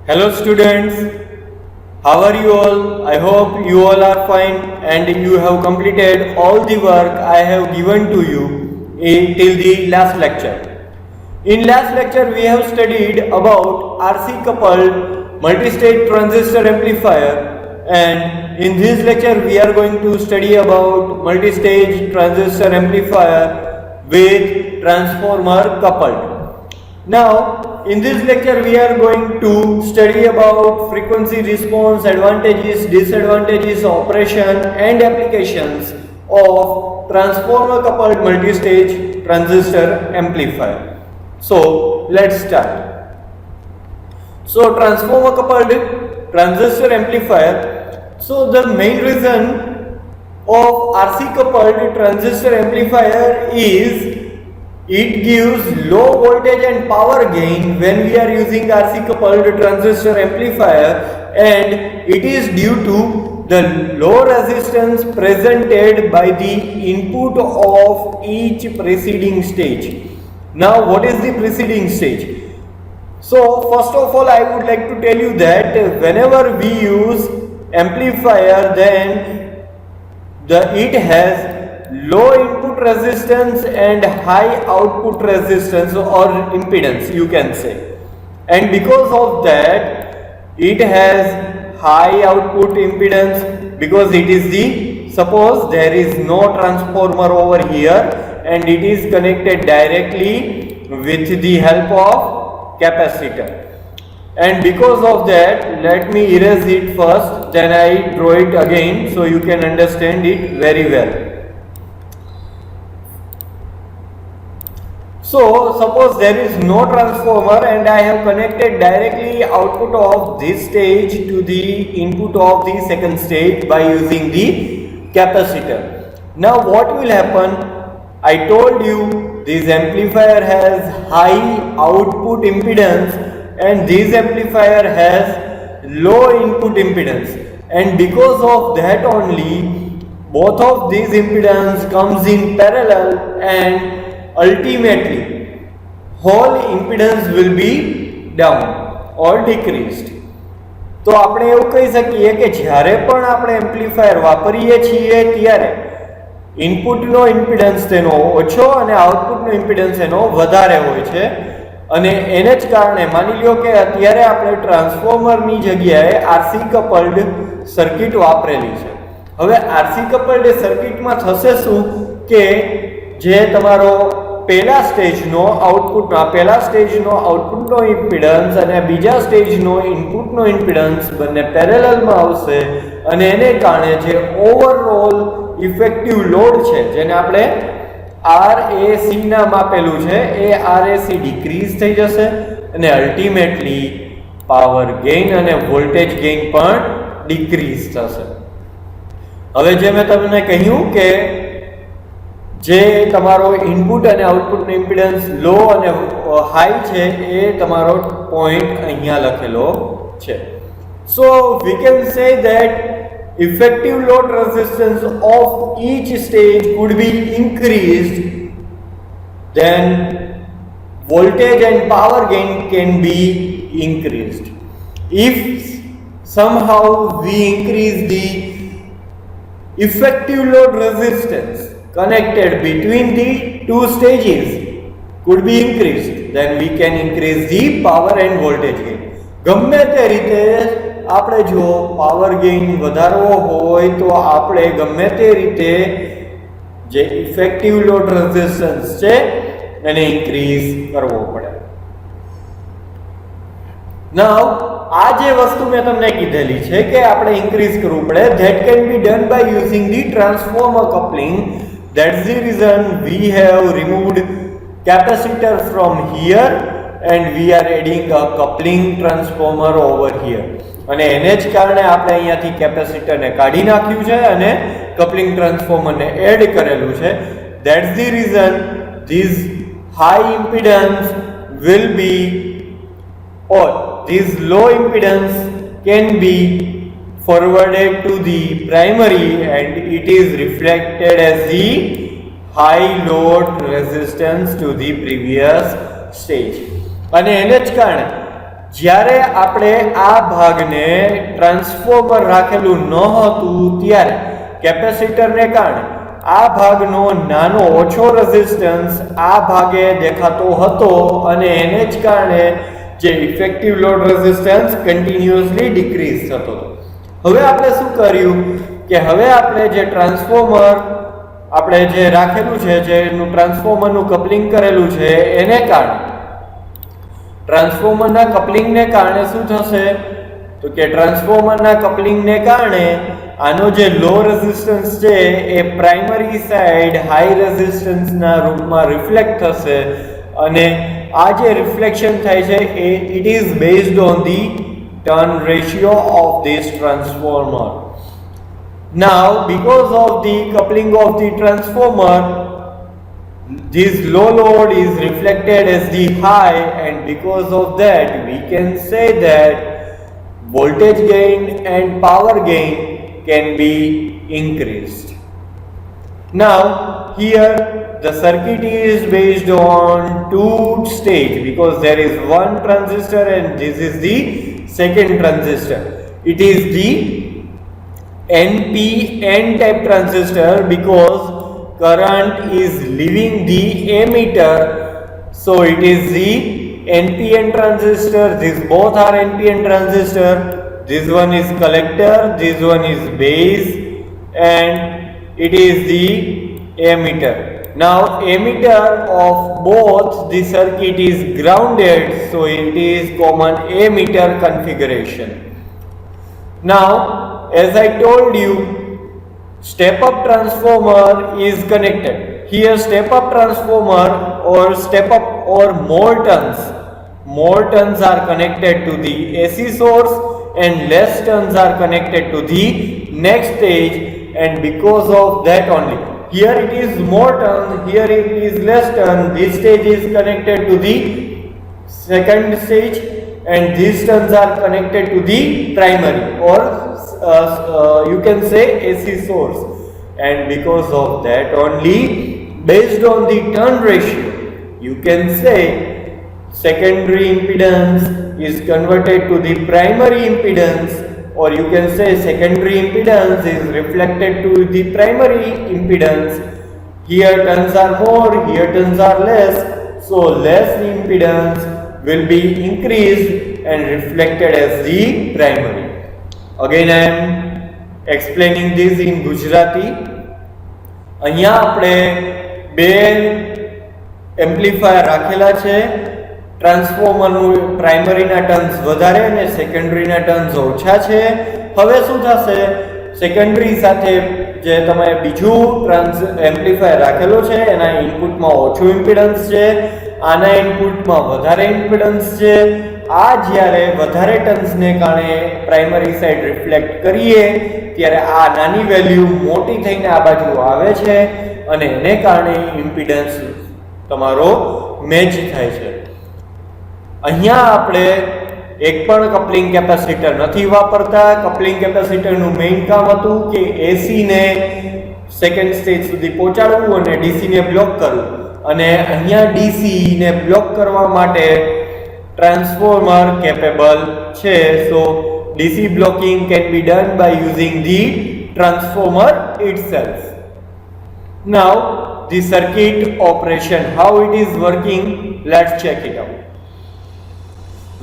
Hello students, how are you all? I hope you all are fine and you have completed all the work I have given to you till the last lecture. In last lecture we have studied about RC coupled multi-stage transistor amplifier, and in this lecture we are going to study about multi-stage transistor amplifier with transformer coupled. Now, in this lecture we are going to study about frequency response, advantages, disadvantages, operation and applications of transformer coupled multi-stage transistor amplifier. So, let's start. So, transformer coupled transistor amplifier. So, the main reason of RC coupled transistor amplifier is it gives low voltage and power gain when we are using RC coupled transistor amplifier, and it is due to the low resistance presented by the input of each preceding stage. Now, what is the preceding stage? So, first of all, I would like to tell you that whenever we use amplifier, then it has low input resistance and high output resistance or impedance, you can say, and because of that it has high output impedance, because it is the, suppose there is no transformer over here and it is connected directly with the help of capacitor, and because of that, let me erase it first, then I draw it again so you can understand it very well. So, suppose there is no transformer and I have connected directly output of this stage to the input of the second stage by using the capacitor. Now, what will happen? I told you this amplifier has high output impedance and this amplifier has low input impedance, and because of that only both of these impedance comes in parallel, and ultimately whole impedance will be down or decreased. તો આપણે એવું કહી શકીએ કે જ્યારે પણ આપણે amplifier વાપરીએ છીએ ત્યારે ઇનપુટનો ઇમ્પિડન્સ તેનો ઓછો અને આઉટપુટનો ઇમ્પિડન્સ એનો વધારે હોય છે, અને એને જ કારણે માની લ્યો કે અત્યારે આપણે ટ્રાન્સફોર્મરની જગ્યાએ આરસી કપલ્ડ સર્કિટ વાપરેલી છે. હવે આરસી કપલ્ડ સર્કિટમાં થશે શું કે જે તમારો પહેલા સ્ટેજનો આઉટપુટનો ઇમ્પિડન્સ અને બીજા સ્ટેજનો ઇનપુટનો ઇમ્પિડન્સ બંને પેરેલલમાં આવશે, અને એને કારણે જે ઓવરઓલ ઇફેક્ટિવ લોડ છે જેને આપણે RAC નામ આપેલું છે એ RAC ડિક્રીઝ થઈ જશે, અને અલ્ટિમેટલી પાવર ગેઇન અને વોલ્ટેજ ગેઇન પણ ડિક્રીઝ થશે. હવે જે મેં તમને કહ્યું કે જે તમારો ઇનપુટ અને આઉટપુટનો ઇમ્પિડન્સ લો અને હાઈ છે એ તમારો પોઈન્ટ અહીંયા લખેલો છે. So we can say that effective load resistance of each stage could be increased, then voltage and power gain can be increased. If somehow we increase the effective load resistance connected between the two stages could be increased, then we can increase the power and voltage gain. ગમે તે રીતે આપણે જો power gain વધારવો હોય તો આપણે ગમે તે રીતે જે ઇફેક્ટિવ લોડ રેઝિસ્ટન્સ છે એને ઇન્ક્રીઝ કરવો પડે. નાઉ આ જે વસ્તુ મેં તમને કીધેલી છે કે આપણે ઇન્ક્રીઝ કરવું પડે, that can be done by using the transformer coupling. That's the reason we have removed capacitor from here and we are adding a coupling transformer over here. અને એને જ કારણે આપણે અહીંયાથી કેપેસિટરને કાઢી નાખ્યું છે અને કપલિંગ ટ્રાન્સફોર્મરને એડ કરેલું છે. That's the reason this high impedance will be, or this low impedance can be forwarded to the primary and it is reflected as the high load resistance to the previous stage. અને એને જ કારણે જ્યારે આપણે આ ભાગને transformer રાખેલું ન હતું ત્યારે કેપેસિટરને કારણે આ ભાગનો નાનો ઓછો રેઝિસ્ટન્સ આ ભાગે દેખાતો હતો અને એને જ કારણે જે effective load resistance continuously decrease થતો હતો. હવે આપણે શું કર્યું કે હવે આપણે જે ટ્રાન્સફોર્મર આપણે જે રાખેલું છે, જેનું ટ્રાન્સફોર્મરનું કપલિંગ કરેલું છે, એને કારણે ટ્રાન્સફોર્મરના કપલિંગને કારણે શું થશે તો કે ટ્રાન્સફોર્મરના કપલિંગને કારણે આનો જે લો રેઝિસ્ટન્સ છે એ પ્રાઇમરી સાઈડ હાઈ રેઝિસ્ટન્સના રૂપમાં રિફ્લેક્ટ થશે અને આ જે રિફ્લેક્શન થાય છે એ it is based on the turn ratio of this transformer. Now because of the coupling of the transformer, this low load is reflected as the high, and because of that we can say that voltage gain and power gain can be increased. Now here the circuit is based on two stage because there is one transistor and this is the second transistor. It is the NPN type transistor because current is leaving the emitter, so it is the NPN transistor. These both are NPN transistor. This one is collector, this one is base, and it is the emitter. Now emitter of both the circuit is grounded, so it is common emitter configuration. Now as I told you, step up transformer is connected. Here step up transformer or step up or more turns are connected to the AC source and less turns are connected to the next stage, and because of that only here it is more turn, here it is less turn. This stage is connected to the second stage and these turns are connected to the primary or you can say AC source, and because of that only based on the turn ratio you can say secondary impedance is converted to the primary impedance, or you can say secondary impedance is reflected to the primary impedance. Here turns are more, here turns are less, so less impedance will be increased and reflected as the primary. Again I am explaining this in Gujarati. અહીંયા આપણે બે amplifier રાખેલા છે. ટ્રાન્સફોર્મરનું પ્રાઇમરીના turns વધારે અને સેકન્ડરીના turns ઓછા છે. હવે શું થશે, સેકન્ડરી સાથે જે તમે બીજું એમ્પ્લીફાયર રાખેલો છે એના ઇનપુટમાં ઓછું ઇમ્પિડન્સ છે, આના ઇનપુટમાં વધારે ઇમ્પિડન્સ છે. આ જ્યારે વધારે ટર્ન્સને કારણે પ્રાઇમરી સાઈડ રિફ્લેક્ટ કરીએ ત્યારે આ નાની વેલ્યુ મોટી થઈને આ બાજુ આવે છે અને એને કારણે ઇમ્પિડન્સ તમારો મેચ થાય છે. અહીંયા આપણે એક પણ કપલિંગ કેપેસિટર નથી વાપરતા. કપલિંગ કેપેસિટરનું મેઇન કામ હતું કે એસી ને સેકન્ડ સ્ટેજ સુધી પહોંચાડવું અને ડીસી ને બ્લોક કરવું, અને અહીંયા ડીસી ને બ્લોક કરવા માટે transformer capable છે. So DC blocking can be done by using the transformer itself. Now the circuit operation, how it is working, let's check it out.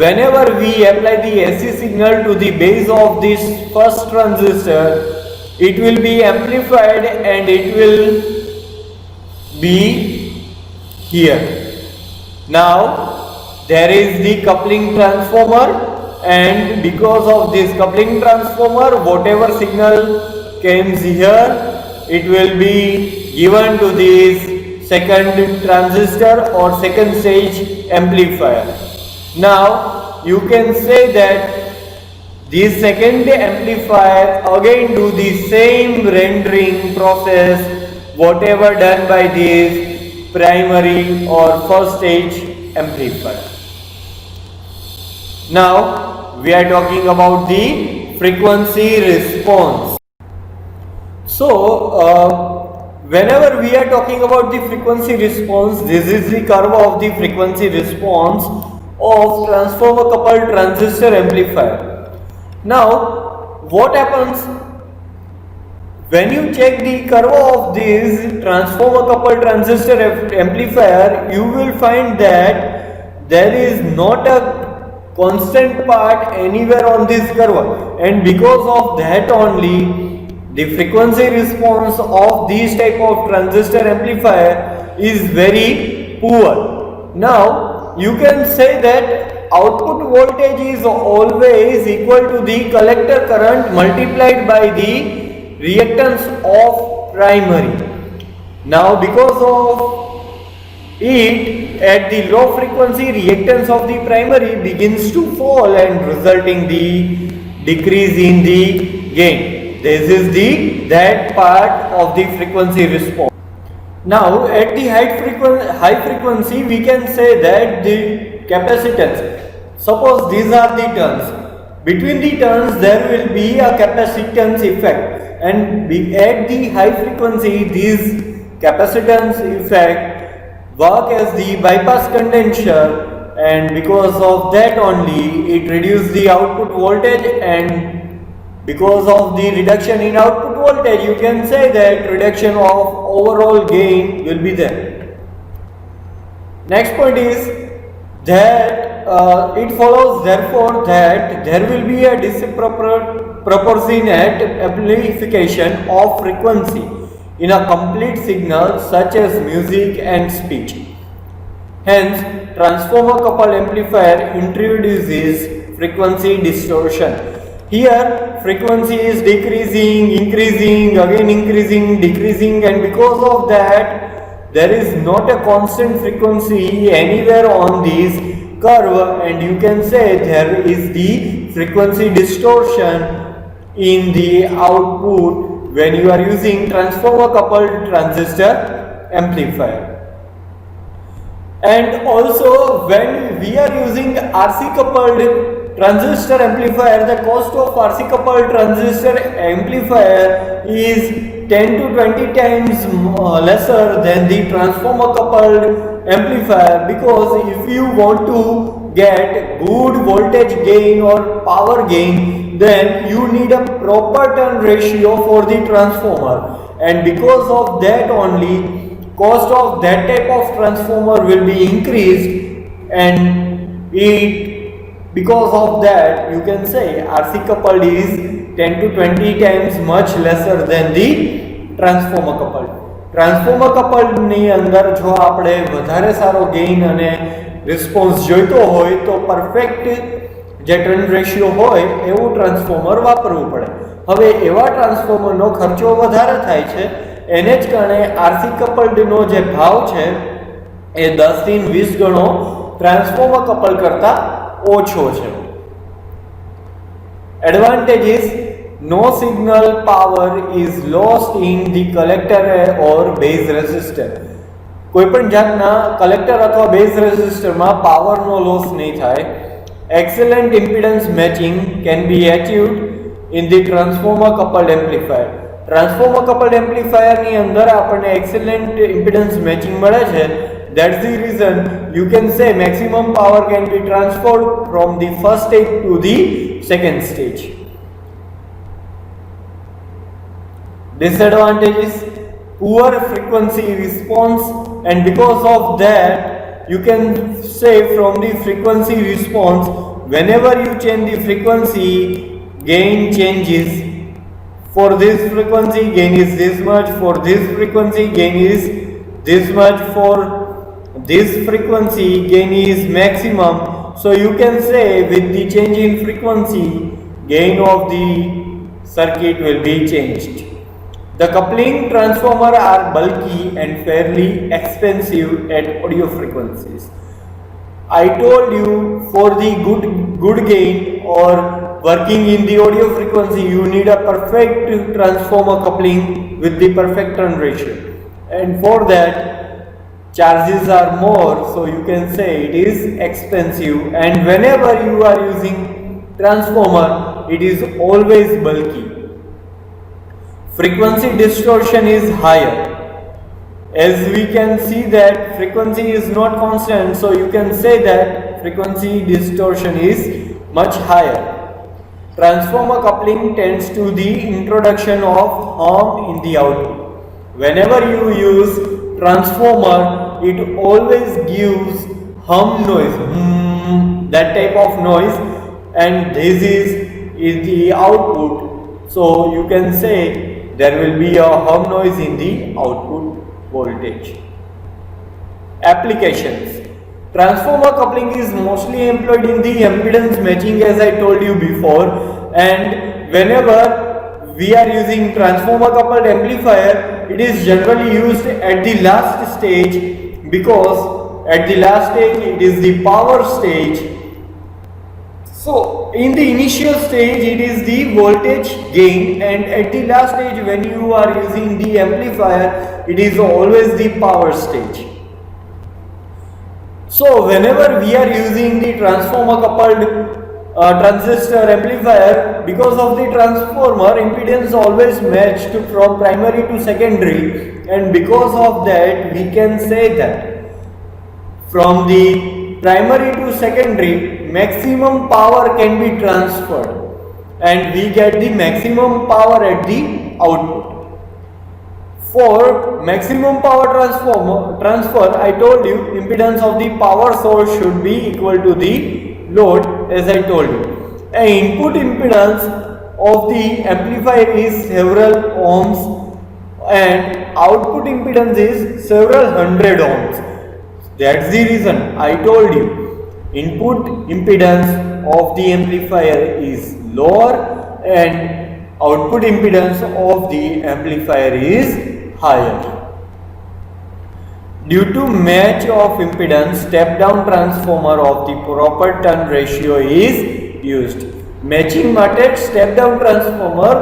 Whenever we apply the AC signal to the base of this first transistor, it will be amplified and it will be here. Now there is the coupling transformer, and because of this coupling transformer whatever signal comes here it will be given to this second transistor or second stage amplifier. Now you can say that this second amplifier again do the same rendering process whatever done by this primary or first stage amplifier. Now we are talking about the frequency response. So whenever we are talking about the frequency response, this is the curve of the frequency response. of transformer coupled transistor amplifier. Now, what happens when you check the curve of this transformer coupled transistor amplifier? You will find that there is not a constant part anywhere on this curve, and because of that only the frequency response of this type of transistor amplifier is very poor. Now you can say that output voltage is always equal to the collector current multiplied by the reactance of primary. Now because of it, at the low frequency, reactance of the primary begins to fall and resulting the decrease in the gain. This is that part of the frequency response. Now at the high frequency we can say that the capacitance, suppose these are the turns, between the turns there will be a capacitance effect, and at the high frequency these capacitance effect work as the bypass condenser, and because of that only it reduces the output voltage, and because of the reduction in output voltage you can say that reduction of overall gain will be there. Next point is that it follows therefore that there will be a disproportionate amplification of frequency in a complete signal such as music and speech. Hence, transformer coupled amplifier introduces frequency distortion. Here, frequency is decreasing, increasing, again increasing, decreasing, and because of that, there is not a constant frequency anywhere on this curve, and you can say there is the frequency distortion in the output when you are using transformer coupled transistor amplifier. And also when we are using RC coupled transistor amplifier, the cost of RC coupled transistor amplifier is 10 to 20 times lesser than the transformer coupled amplifier, because if you want to get good voltage gain or power gain, then you need a proper turn ratio for the transformer, and because of that only cost of that type of transformer will be increased, and because of that you can say RC coupled is 10 to 20 times much lesser than the transformer coupled. Transformer કપલની અંદર જો આપણે વધારે સારો gain અને response જોઈતો હોય તો પરફેક્ટ જે ટર્ન રેશિયો હોય એવું ટ્રાન્સફોર્મર વાપરવું પડે. હવે એવા ટ્રાન્સફોર્મરનો ખર્ચો વધારે થાય છે, એને જ કારણે આરસી કપલ્ડનો જે ભાવ છે એ 10 થી 20 ગણો ટ્રાન્સફોર્મર કપલ કરતાં ઓછો છે. Advantages: no signal power is lost in the collector or base resistor. કોઈપણ જાતના કલેક્ટર અથવા બેઝ રેઝિસ્ટરમાં પાવરનો લોસ નહીં થાય. Excellent impedance matching can be achieved in the transformer coupled amplifier. Transformer coupled એમ્પ્લીફાયરની અંદર આપણને એક્સેલન્ટ ઇમ્પિડન્સ મેચિંગ મળે છે. That's the reason you can say maximum power can be transferred from the first stage to the second stage. Disadvantages: poor frequency response, and because of that you can say from the frequency response, whenever you change the frequency, gain changes. For this frequency gain is this much, for this frequency gain is this much, for this frequency gain is maximum. So you can say with the change in frequency, gain of the circuit will be changed. The coupling transformer are bulky and fairly expensive at audio frequencies. I told you for the good gain or working in the audio frequency you need a perfect transformer coupling with the perfect turn ratio, and for that charges are more, so you can say it is expensive, and whenever you are using transformer it is always bulky. Frequency distortion is higher, as we can see that frequency is not constant, so you can say that frequency distortion is much higher. Transformer coupling tends to the introduction of hum in the output. Whenever you use transformer, it always gives hum noise, that type of noise, and this is the output. So you can say there will be a hum noise in the output voltage. Applications. Transformer coupling is mostly employed in the impedance matching, as I told you before, and whenever we are using transformer coupled amplifier, it is generally used at the last stage, because at the last stage it is the power stage. So in the initial stage it is the voltage gain, and at the last stage when you are using the amplifier, it is always the power stage. So whenever we are using the transformer coupled transistor amplifier, because of the transformer impedance always matched from primary to secondary, and because of that we can say that from the primary to secondary maximum power can be transferred and we get the maximum power at the output. For maximum power transfer, I told you impedance of the power source should be equal to the load, as I told you. An input impedance of the amplifier is several ohms and output impedance is several hundred ohms. That's the reason I told you input impedance of the amplifier is lower and output impedance of the amplifier is higher. Due to match of impedance, step down transformer of the proper turn ratio is used. Matching માટે step down transformer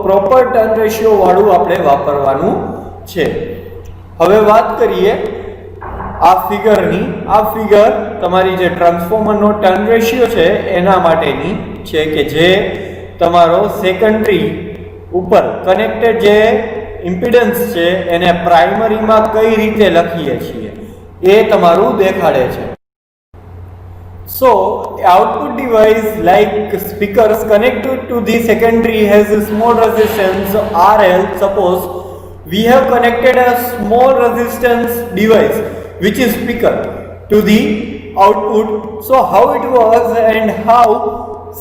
proper turn ratio વાળું આપણે વાપરવાનું છે. હવે વાત કરીએ આ ફિગરની. આ ફિગર તમારી જે ટ્રાન્સફોર્મરનો ટર્ન રેશિયો છે એના માટેની છે કે જે તમારો સેકન્ડરી ઉપર કનેક્ટેડ જે ઇમ્પિડન્સ છે એને પ્રાઇમરીમાં કઈ રીતે લખીએ છીએ એ તમારું દેખાડે છે. So output device like speakers connected to the secondary has a small resistance RL. Suppose we have connected a small resistance device which is speaker to the output. So how it works and how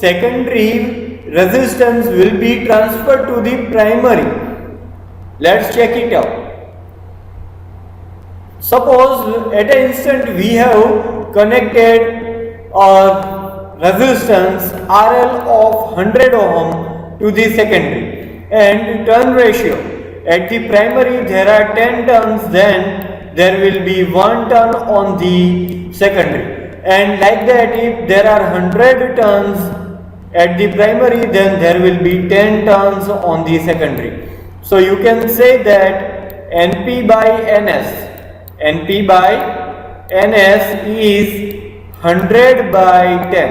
secondary resistance will be transferred to the primary, let's check it out. Suppose at an instant we have connected a resistance RL of 100 ohm to the secondary, and turn ratio at the primary there are 10 turns, then there will be 1 turn on the secondary, and like that if there are 100 turns at the primary then there will be 10 turns on the secondary. So you can say that NP by NS is 100 by 10.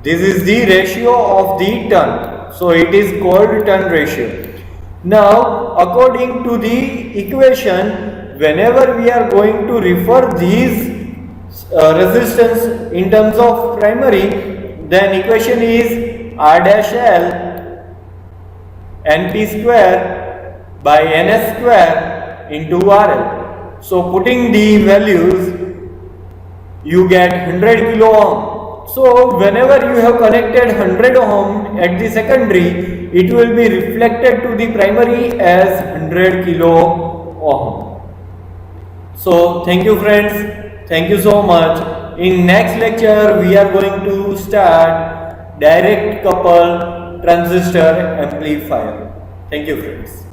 This is the ratio of the turn. So it is called turn ratio. Now according to the equation, whenever we are going to refer these resistance in terms of primary, then equation is R dash L NP square by NS square into RL. So putting the values you get 100 kilo ohm. So whenever you have connected 100 ohm at the secondary, it will be reflected to the primary as 100 kilo ohm. So thank you friends, thank you so much. In next lecture we are going to start direct coupled transistor amplifier. Thank you friends.